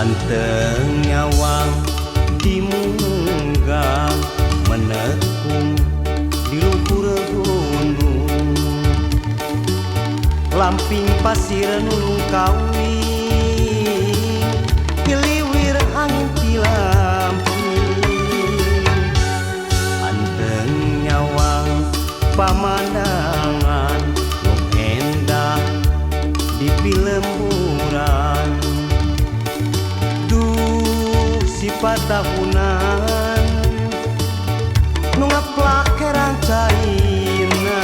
Anteng nyawang dimunggah menekung di luhur gunung, lamping pasir nulung kawi piliwir angin tilamping. Anteng nyawang pamandangan nu endah di pilemburan, si patahunan nu ngaplak rancaina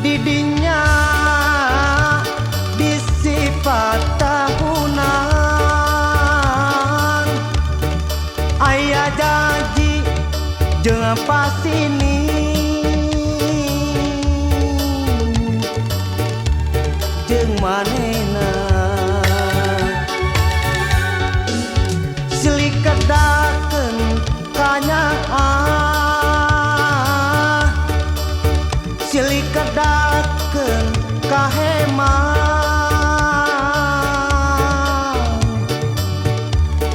didinya bisi patahunan aya janji jeung pasini jeung manehna silikedakeun kanyaah silikedakeun kahemah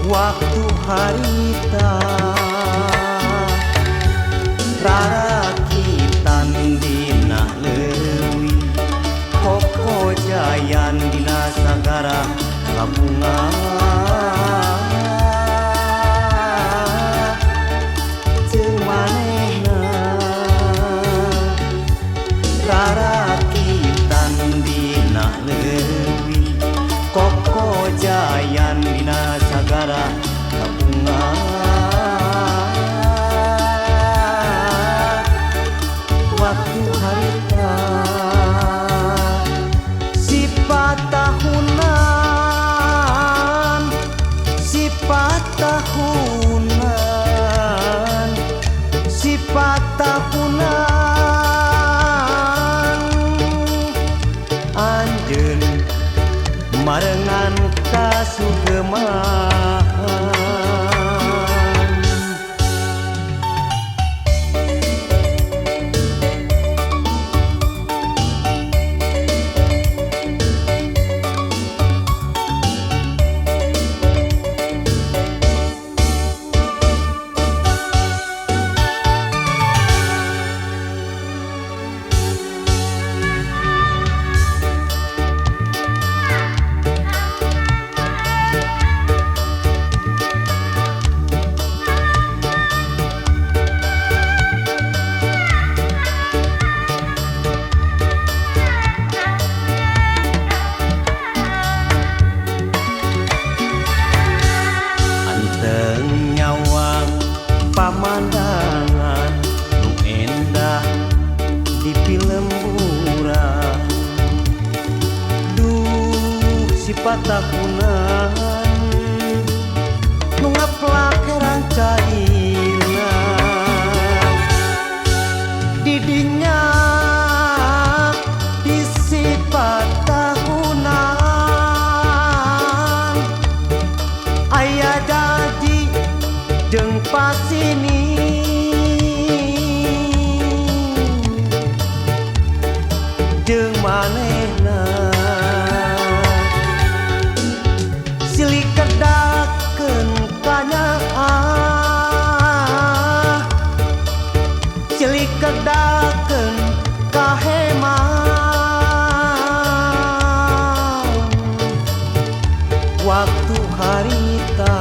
waktu harita rarakitan dina leuwih kokojayan dina sagara kabungan kokojayan dina sagara kabungan waktu harita si patahunan si patahunan si patahunan anjeun marengan kasugemahan. Pamandangan nu endah di pilemburan, duh si patahunan nu ngaplak rancaina didinya bisi patahunan aya janji jeung pasini jeung manehna silikedakeun kanyaah silikedakeun kahemah waktu harita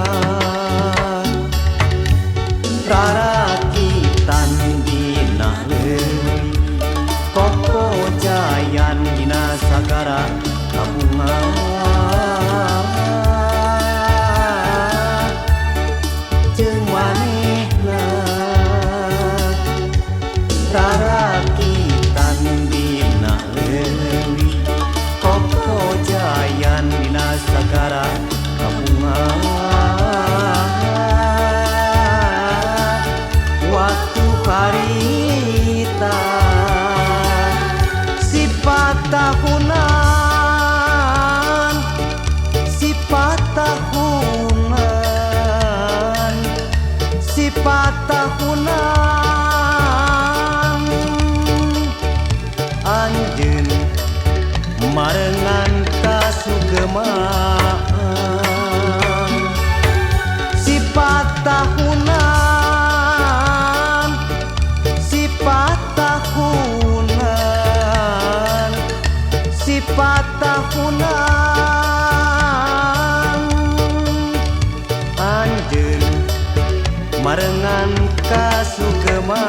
rarakitan dina leuwih kokojayan dina sagara kabungan jeung manehna rarakitan dina leuwih kokojayan dina sagara kabungan waktu harita si patahunan si patahunan si patahunan marengan kasugema